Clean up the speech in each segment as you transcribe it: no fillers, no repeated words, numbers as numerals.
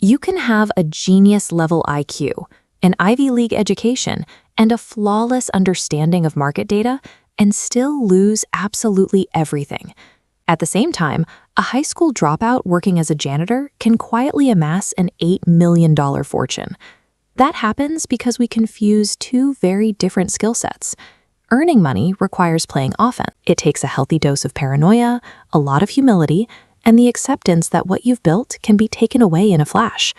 You can have a genius-level IQ, an Ivy League education, and a flawless understanding of market data, and still lose absolutely everything. At the same time, a high school dropout working as a janitor can quietly amass an $8 million fortune. That happens because we confuse two very different skill sets. Earning money requires playing offense. It takes a healthy dose of paranoia, a lot of humility, and the acceptance that what you've built can be taken away in a flash.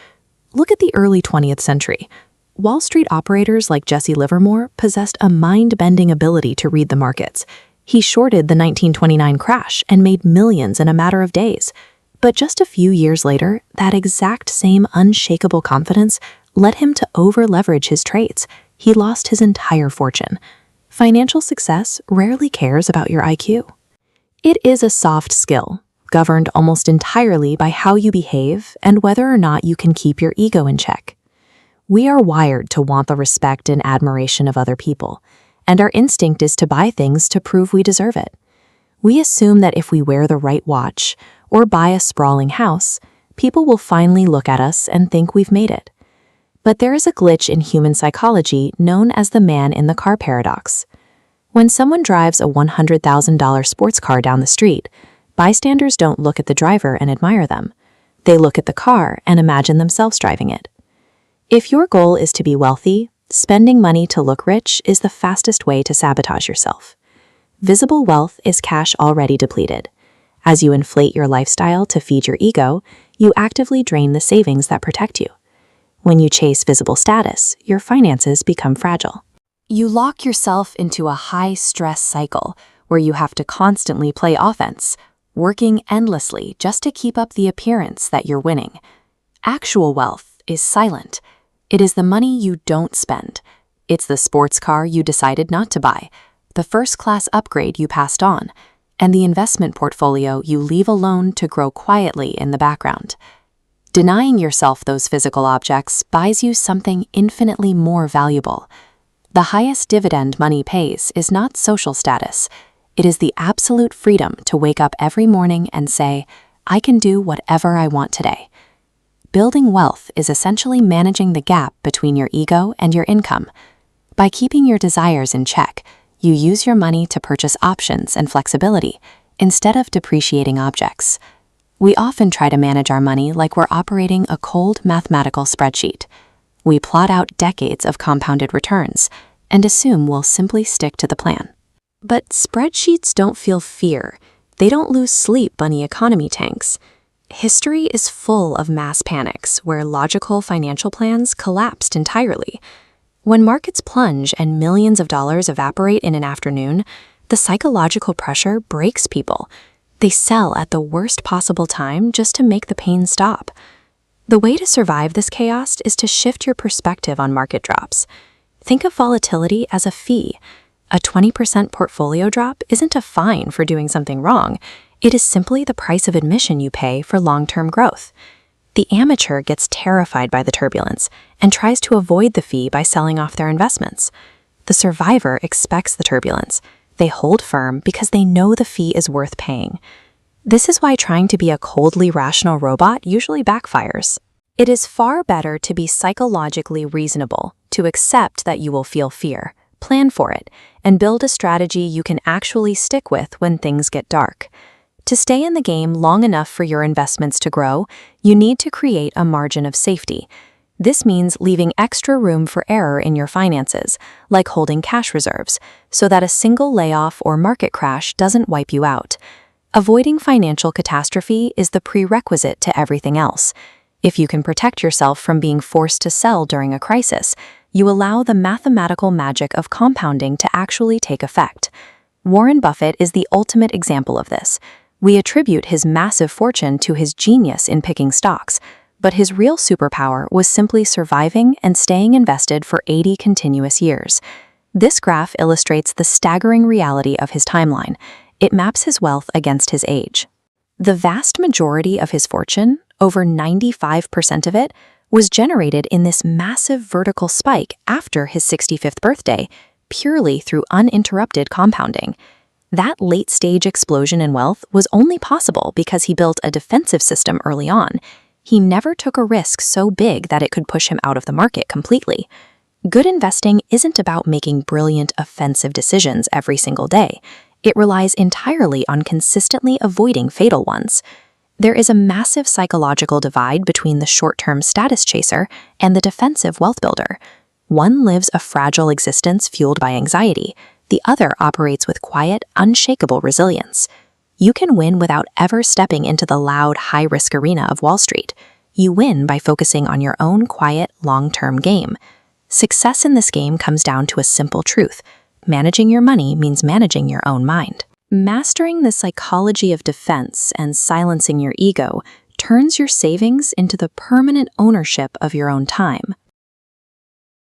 Look at the early 20th century. Wall Street operators like Jesse Livermore possessed a mind-bending ability to read the markets. He shorted the 1929 crash and made millions in a matter of days. But just a few years later, that exact same unshakable confidence led him to over-leverage his trades. He lost his entire fortune. Financial success rarely cares about your IQ. It is a soft skill, governed almost entirely by how you behave and whether or not you can keep your ego in check. We are wired to want the respect and admiration of other people, and our instinct is to buy things to prove we deserve it. We assume that if we wear the right watch or buy a sprawling house, people will finally look at us and think we've made it. But there is a glitch in human psychology known as the man in the car paradox. When someone drives a $100,000 sports car down the street, bystanders don't look at the driver and admire them. They look at the car and imagine themselves driving it. If your goal is to be wealthy, spending money to look rich is the fastest way to sabotage yourself. Visible wealth is cash already depleted. As you inflate your lifestyle to feed your ego, you actively drain the savings that protect you. When you chase visible status, your finances become fragile. You lock yourself into a high-stress cycle where you have to constantly play offense, working endlessly just to keep up the appearance that you're winning. Actual wealth is silent. It is the money you don't spend. It's the sports car you decided not to buy, the first-class upgrade you passed on, and the investment portfolio you leave alone to grow quietly in the background. Denying yourself those physical objects buys you something infinitely more valuable. The highest dividend money pays is not social status. It is the absolute freedom to wake up every morning and say, I can do whatever I want today. Building wealth is essentially managing the gap between your ego and your income. By keeping your desires in check, you use your money to purchase options and flexibility instead of depreciating objects. We often try to manage our money like we're operating a cold mathematical spreadsheet. We plot out decades of compounded returns and assume we'll simply stick to the plan. But spreadsheets don't feel fear. They don't lose sleep when the economy tanks. History is full of mass panics where logical financial plans collapsed entirely. When markets plunge and millions of dollars evaporate in an afternoon, the psychological pressure breaks people. They sell at the worst possible time just to make the pain stop. The way to survive this chaos is to shift your perspective on market drops. Think of volatility as a fee. A 20% portfolio drop isn't a fine for doing something wrong. It is simply the price of admission you pay for long-term growth. The amateur gets terrified by the turbulence and tries to avoid the fee by selling off their investments. The survivor expects the turbulence. They hold firm because they know the fee is worth paying. This is why trying to be a coldly rational robot usually backfires. It is far better to be psychologically reasonable, to accept that you will feel fear, plan for it, and build a strategy you can actually stick with when things get dark. To stay in the game long enough for your investments to grow, you need to create a margin of safety. This means leaving extra room for error in your finances, like holding cash reserves, so that a single layoff or market crash doesn't wipe you out. Avoiding financial catastrophe is the prerequisite to everything else. If you can protect yourself from being forced to sell during a crisis, you allow the mathematical magic of compounding to actually take effect. Warren Buffett is the ultimate example of this. We attribute his massive fortune to his genius in picking stocks, but his real superpower was simply surviving and staying invested for 80 continuous years. This graph illustrates the staggering reality of his timeline. It maps his wealth against his age. The vast majority of his fortune, over 95% of it, was generated in this massive vertical spike after his 65th birthday, purely through uninterrupted compounding. That late-stage explosion in wealth was only possible because he built a defensive system early on. He never took a risk so big that it could push him out of the market completely. Good investing isn't about making brilliant, offensive decisions every single day. It relies entirely on consistently avoiding fatal ones. There is a massive psychological divide between the short-term status chaser and the defensive wealth builder. One lives a fragile existence fueled by anxiety. The other operates with quiet, unshakable resilience. You can win without ever stepping into the loud, high-risk arena of Wall Street. You win by focusing on your own quiet, long-term game. Success in this game comes down to a simple truth. Managing your money means managing your own mind. Mastering the psychology of defense and silencing your ego turns your savings into the permanent ownership of your own time.